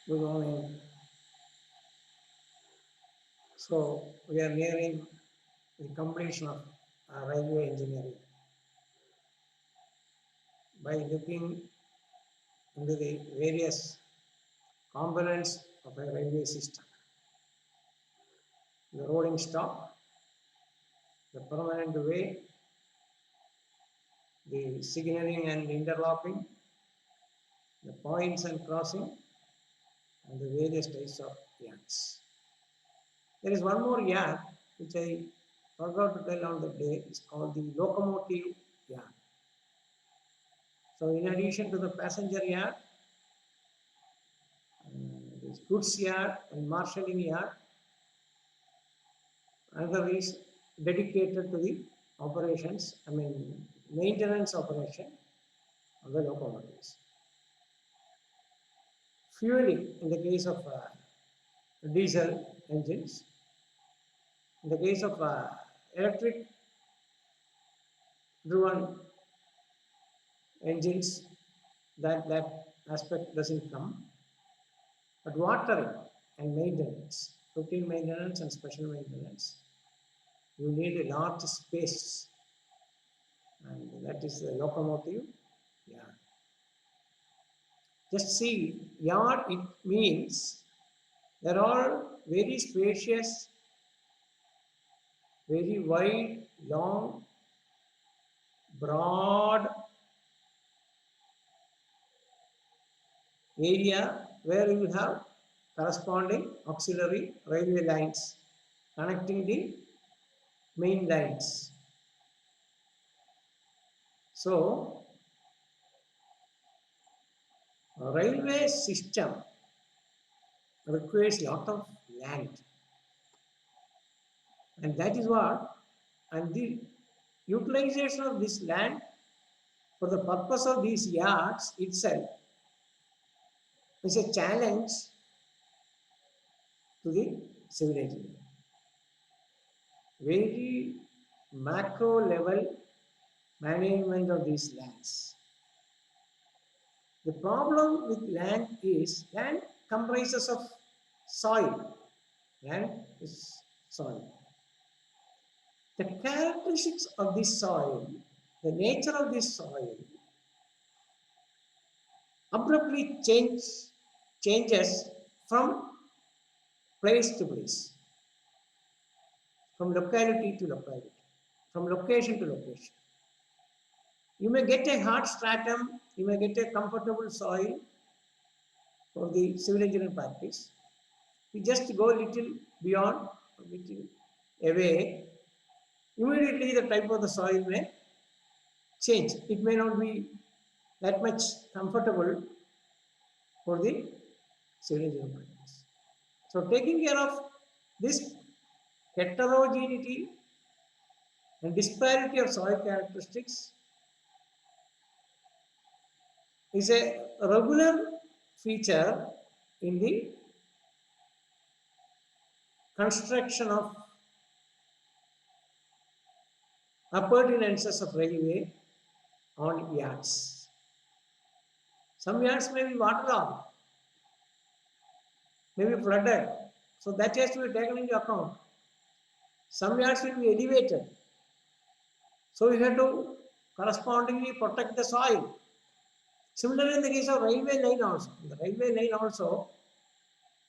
Good morning. So we are nearing the completion of railway engineering by looking into the various components of a railway system. The rolling stock, the permanent way, the signaling and interlocking, the points and crossing, and the various types of yards. There is one more yard which I forgot to tell on the day. It's called the locomotive yard. So in addition to the passenger yard, this goods yard and marshalling yard, another is dedicated to the operations, maintenance operation of the locomotives. Fueling in the case of diesel engines, in the case of electric driven engines, that aspect doesn't come. But watering and maintenance, routine maintenance and special maintenance, you need a large space, and that is the locomotive yard. Just see, yard, it means they're all very spacious, very wide, long, broad area where you have corresponding auxiliary railway lines connecting the main lines. So, a railway system requires a lot of land, and that is what, and the utilization of this land for the purpose of these yards itself is a challenge to the civil engineer. Very macro level management of these lands. The problem with land is land comprises of soil. Land is soil. The characteristics of this soil, the nature of this soil, abruptly changes from place to place, from locality to locality, from location to location. You may get a hard stratum, you may get a comfortable soil for the civil engineering practice. You just go a little beyond, a little away, immediately the type of the soil may change. It may not be that much comfortable for the civil engineering practice. So taking care of this heterogeneity and disparity of soil characteristics is a regular feature in the construction of appurtenances of railway on yards. Some yards may be waterlogged, may be flooded, so that has to be taken into account. Some yards will be elevated, so you have to correspondingly protect the soil. Similarly, in the case of railway line also, in the railway line also,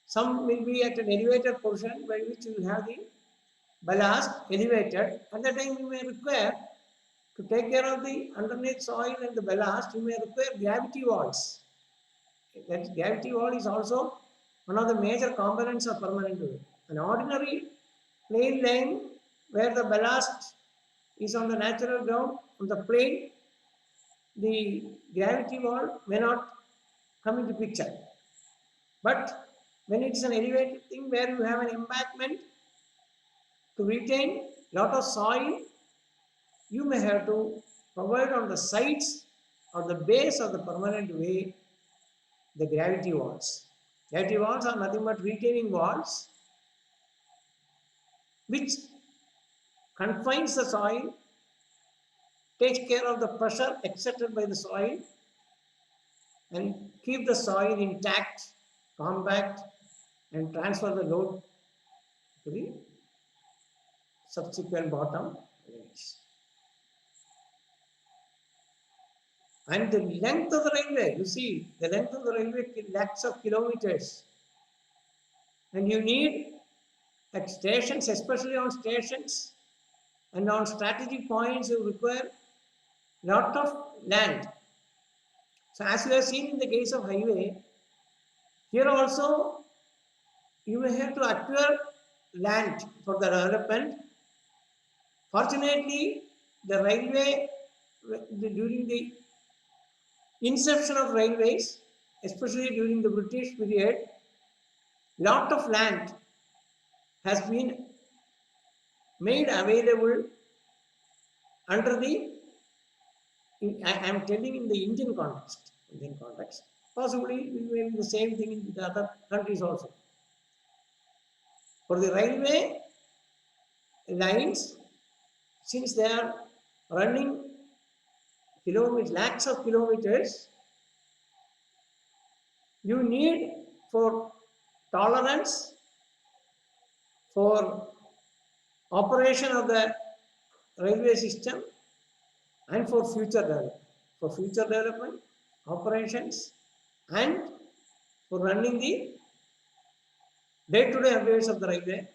some will be at an elevated portion by which you have the ballast elevated. At that time, you may require to take care of the underneath soil and the ballast, you may require gravity walls. That gravity wall is also one of the major components of permanent way. An ordinary plain line where the ballast is on the natural ground, on the plane, the gravity wall may not come into picture. But when it is an elevated thing where you have an embankment to retain lot of soil, you may have to provide on the sides or the base of the permanent way the gravity walls. Gravity walls are nothing but retaining walls which confines the soil, takes care of the pressure exerted by the soil, and keep the soil intact compact, and transfer the load to the subsequent bottom layers. And the length of the railway, you see, the length of the railway lakhs of kilometers. And you need at stations, especially on stations and on strategic points, you require lot of land. So as we have seen in the case of highway, here also you may have to acquire land for the development. Fortunately, the railway, during the inception of railways, especially during the British period, lot of land has been made available under the, I am telling in the Indian context. Possibly it may be the same thing in the other countries also. For the railway lines, since they are running kilometers, lakhs of kilometers, you need for tolerance, for operation of the railway system, and for future development. For future development, operations, and for running the day-to-day affairs of the railway,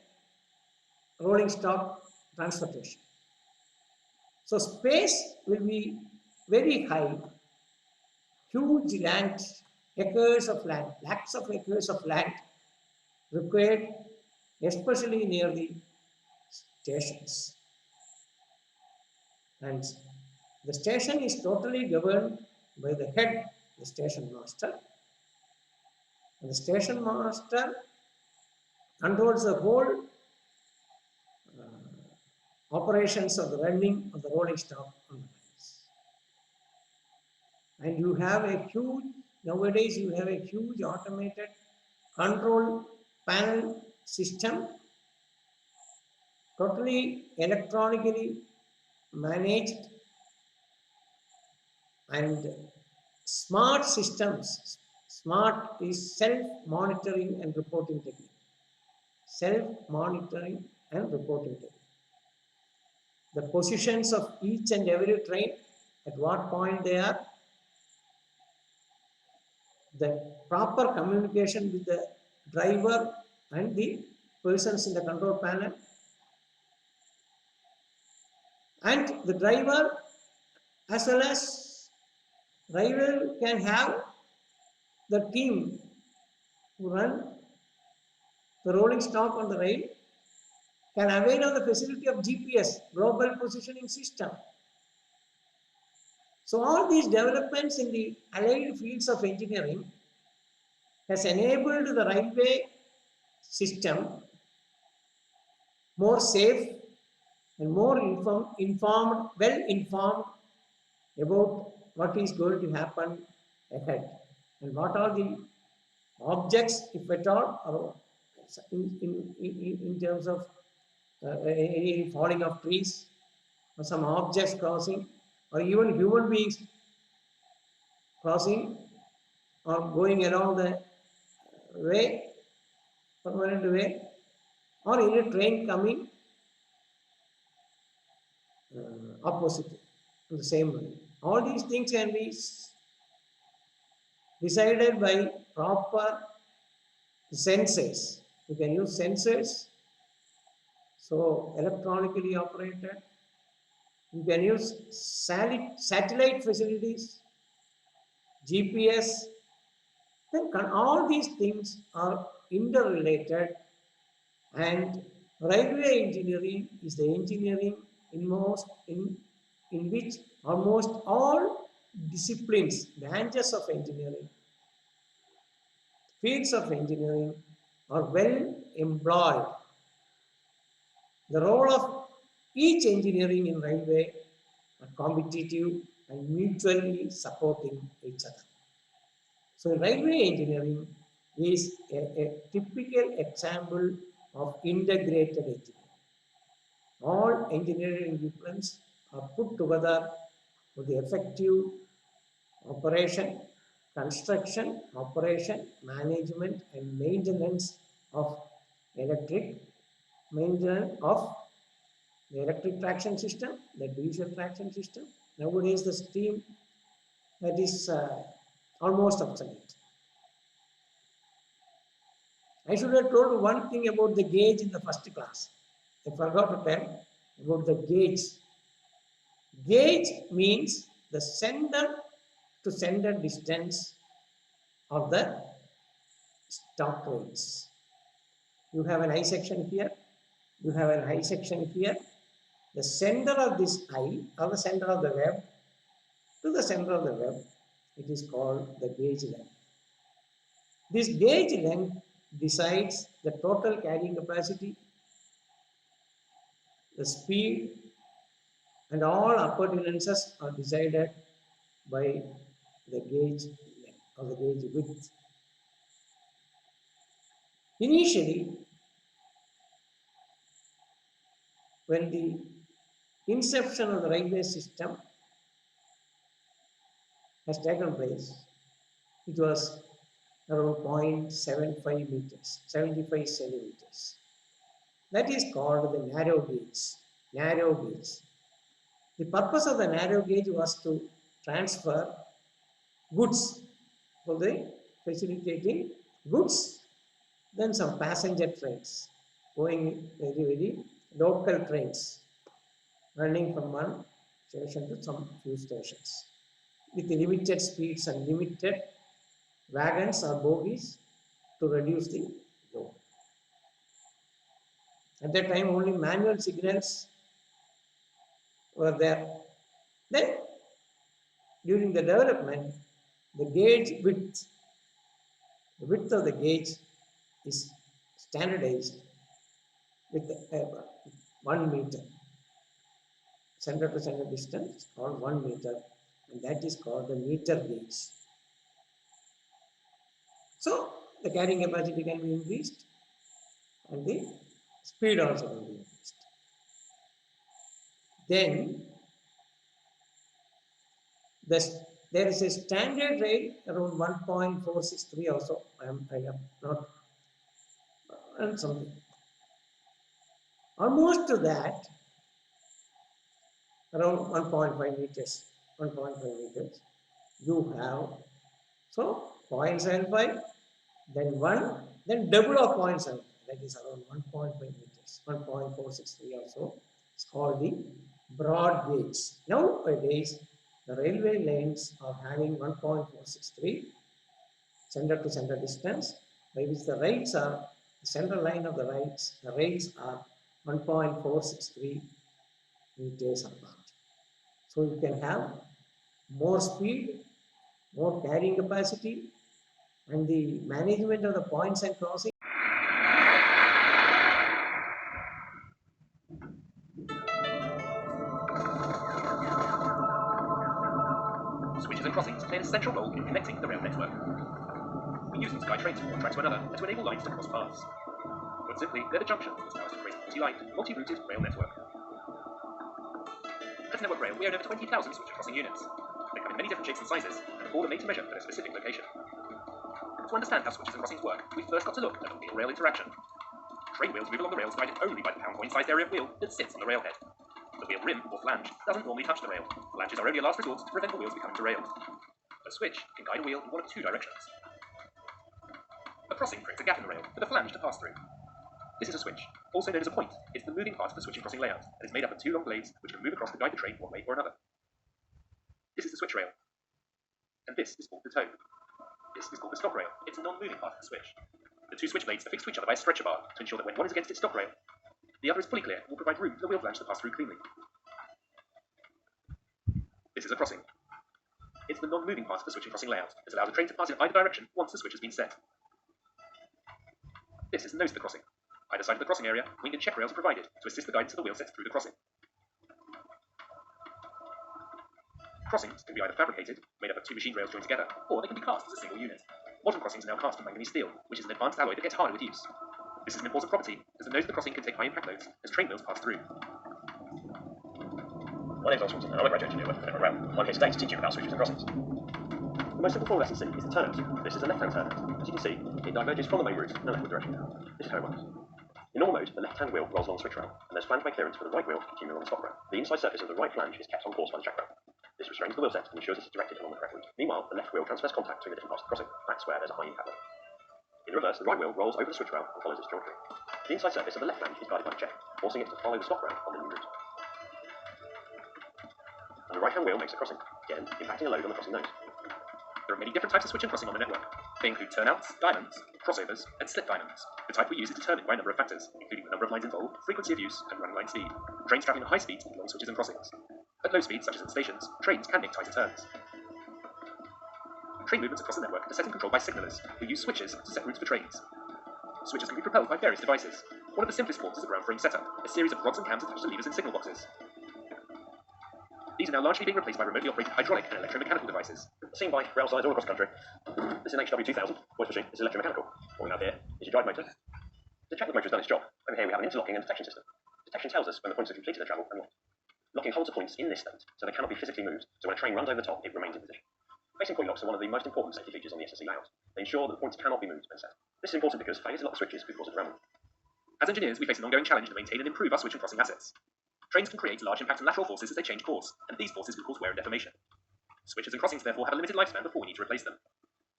rolling stock transportation. So space will be very high, huge land, acres of land, lakhs of acres of land required, especially near the stations. And the station is totally governed by the head, the station master. And the station master controls the whole operations of the running of the rolling stock on the lines. And you have a huge, nowadays you have a huge automated control panel system, totally electronically managed, and smart systems. Smart is self-monitoring and reporting technique. Self-monitoring and reporting technique. The positions of each and every train, at what point they are, the proper communication with the driver and the persons in the control panel, and the driver as well as driver can have the team who run the rolling stock on the rail can avail of the facility of GPS, global positioning system. So all these developments in the allied fields of engineering has enabled the railway system more safe and more informed, well informed about what is going to happen ahead and what are the objects, if at all, or in terms of any falling of trees or some objects crossing, or even human beings crossing or going along the way, permanent way, or in a train coming opposite to the same way. All these things can be decided by proper sensors. You can use sensors, so electronically operated. You can use satellite facilities, GPS. Then all these things are interrelated, and railway engineering is the engineering in which almost all disciplines, branches of engineering, fields of engineering are well employed. The role of each engineering in railway are competitive and mutually supporting each other. So railway engineering is a typical example of integrated engineering. All engineering disciplines are put together for the effective operation construction, operation, management, and maintenance of electric, maintenance of the electric traction system, the diesel traction system. Nowadays, the steam that is almost obsolete. I should have told one thing about the gauge in the first class. I forgot to tell about the gauge. Gauge means the center to center distance of the stop rails. You have an eye section here, you have an eye section here. The center of this eye, or the center of the web, to the center of the web, it is called the gauge length. This gauge length decides the total carrying capacity, the speed, and all appurtenances are decided by the gauge length or the gauge width. Initially, when the inception of the railway system has taken place, it was around 0.75 meters, 75 centimeters. That is called the narrow gauge. Narrow gauge. The purpose of the narrow gauge was to transfer goods for the facilitating goods, then some passenger trains going very local trains running from one station to some few stations with limited speeds and limited wagons or bogies to reduce the load. At that time, only manual signals were there. Then, during the development, the gauge width, the width of the gauge is standardized with 1 meter. Center to center distance called 1 meter, and that is called the meter gauge. So, the carrying capacity can be increased and the speed also can be increased. Then, there is a standard rail around 1.463 also. I am not and something. Almost to that, around 1.5 meters. 1.5 meters. You have so 0.75, then 1, then double of 0.7. That is around 1.5 meters. 1.463 also. It's called the broad gauge. Nowadays, the railway lanes are having 1.463 center to center distance, by which the rails are, the center line of the rails are 1.463 meters apart. So you can have more speed, more carrying capacity, and the management of the points and crossing. Switches and crossings play an essential role in connecting the rail network. We use them to guide trains from one track to another and to enable lines to cross paths. Put simply, they're the junctions that allow us to create a multi-line, multi-routed rail network. At Network Rail, we own over 20,000 switch and crossing units. They come in many different shapes and sizes, and all are made to measure for a specific location. To understand how switches and crossings work, we've first got to look at a wheel-rail interaction. Train wheels move along the rails guided only by the pound-coin-sized area of wheel that sits on the railhead. The wheel rim, or flange, doesn't normally touch the rail. Flanges are only a last resort to prevent the wheels becoming derailed. A switch can guide a wheel in one of two directions. A crossing creates a gap in the rail for the flange to pass through. This is a switch, also known as a point. It's the moving part of the switch and crossing layout, and is made up of two long blades which can move across to guide the train one way or another. This is the switch rail, and this is called the toe. This is called the stop rail. It's a non-moving part of the switch. The two switch blades are fixed to each other by a stretcher bar to ensure that when one is against its stop rail, the other is fully clear and will provide room for the wheel flange to pass through cleanly. This is a crossing. It's the non-moving part of the switch and crossing layout that allows the train to pass in either direction once the switch has been set. This is the nose of the crossing. Either side of the crossing area, wing and check rails are provided to assist the guidance of the wheel set through the crossing. Crossings can be either fabricated, made up of two machine rails joined together, or they can be cast as a single unit. Modern crossings are now cast from manganese steel, which is an advanced alloy that gets harder with use. This is an important property, as the nose of the crossing can take high impact loads as train wheels pass through. My name's Oswald, and I'm a graduate engineer working for Network Rail. I'm here today to teach you about switches and crossings. The most simple form of SEC is the turnout. This is a left-hand turnout. As you can see, it diverges from the main route in a leftward direction. This is how it works. In normal mode, the left-hand wheel rolls along the switch rail, and there's flange by clearance for the right wheel to continue along the stop rail. The inside surface of the right flange is kept on course by the jack rail. This restrains the wheel set and ensures it is directed along the correct route. Meanwhile, the left wheel transfers contact between the different parts of the crossing. That's where there's a high impact load. In reverse, the right wheel rolls over the switch rail and follows its geometry. The inside surface of the left flange is guided by the check, forcing it to follow the stop rail on the new route. And the right-hand wheel makes a crossing, again impacting a load on the crossing nose. There are many different types of switch and crossing on the network. They include turnouts, diamonds, crossovers, and slip diamonds. The type we use is determined by a number of factors, including the number of lines involved, frequency of use, and running line speed. Trains travelling at high speeds need long switches and crossings. At low speeds, such as at stations, trains can make tighter turns. Train movements across the network are set and controlled by signallers, who use switches to set routes for trains. Switches can be propelled by various devices. One of the simplest forms is a ground frame setup, a series of rods and cams attached to levers and signal boxes. These are now largely being replaced by remotely operated hydraulic and electromechanical devices. Seen by rail sides all across the country. This is an HW2000 voice machine. This is electromechanical. What we have here is your drive motor. To check the motor has done its job, over here we have an interlocking and detection system. Detection tells us when the points have completed their travel and locked. Locking holds the points in this state, so they cannot be physically moved, so when a train runs over the top, it remains in position. Facing point locks are one of the most important safety features on the SSE layout. They ensure that the points cannot be moved when set. This is important because failure to lock switches could cause a derailment. As engineers, we face an ongoing challenge to maintain and improve our switch and crossing assets. Trains can create large impact and lateral forces as they change course, and these forces can cause wear and deformation. Switches and crossings therefore have a limited lifespan before we need to replace them.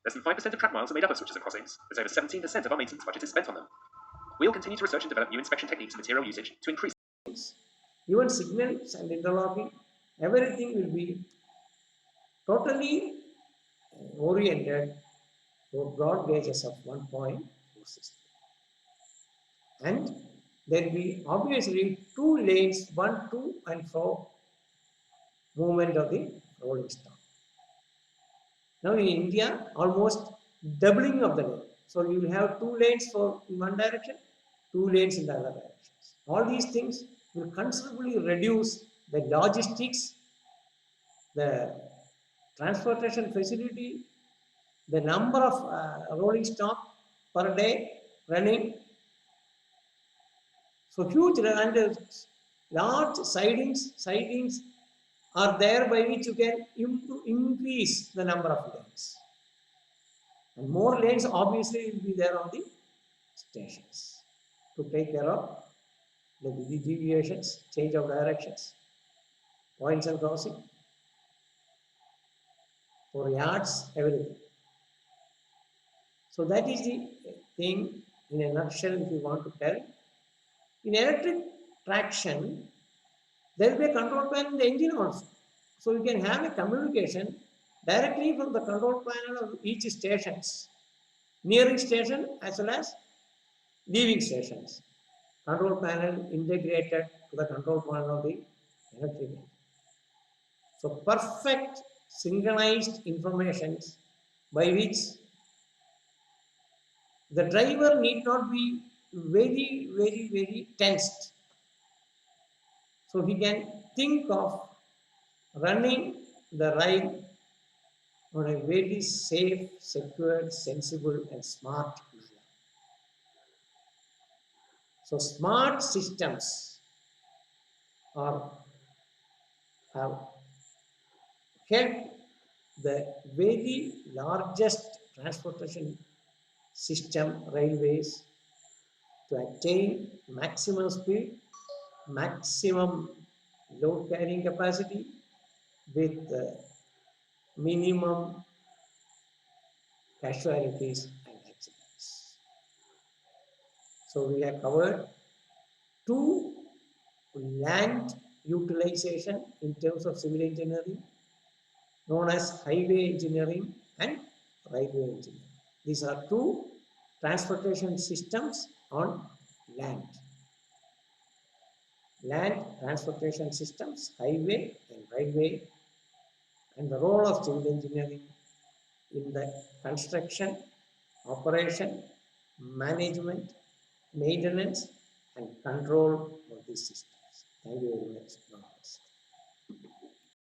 Less than 5% of track miles are made up of switches and crossings, but over 17% of our maintenance budget is spent on them. We'll continue to research and develop new inspection techniques and material usage to increase. Even signals and interlocking, everything will be totally oriented for broad gauges of 1.4 system. And there will be obviously 2 lanes, 1, 2 and 4 movement of the rolling stock. Now in India, almost doubling of the lane. So you will have 2 lanes for in one direction, 2 lanes in the other directions. All these things will considerably reduce the logistics, the transportation facility, the number of rolling stock per day running. So huge and large sidings are there by which you can increase the number of lanes. And more lanes obviously will be there on the stations to take care of the deviations, change of directions, points and crossing, for yards, everything. So that is the thing in a nutshell if you want to tell. In electric traction, there will be a control panel in the engine also. So you can have a communication directly from the control panel of each stations, nearing station as well as leaving stations. Control panel integrated to the control panel of the electric engine. So perfect synchronized informations by which the driver need not be very tensed. So he can think of running the ride on a very safe, secure, sensible and smart manner. So smart systems have helped the very largest transportation system, railways, to attain maximum speed, maximum load carrying capacity with minimum casualties and accidents. So we have covered 2 land utilization in terms of civil engineering, known as highway engineering and railway engineering. These are 2 transportation systems on land. Land transportation systems, highway and railway, and the role of civil engineering in the construction, operation, management, maintenance, and control of these systems. Thank you very much.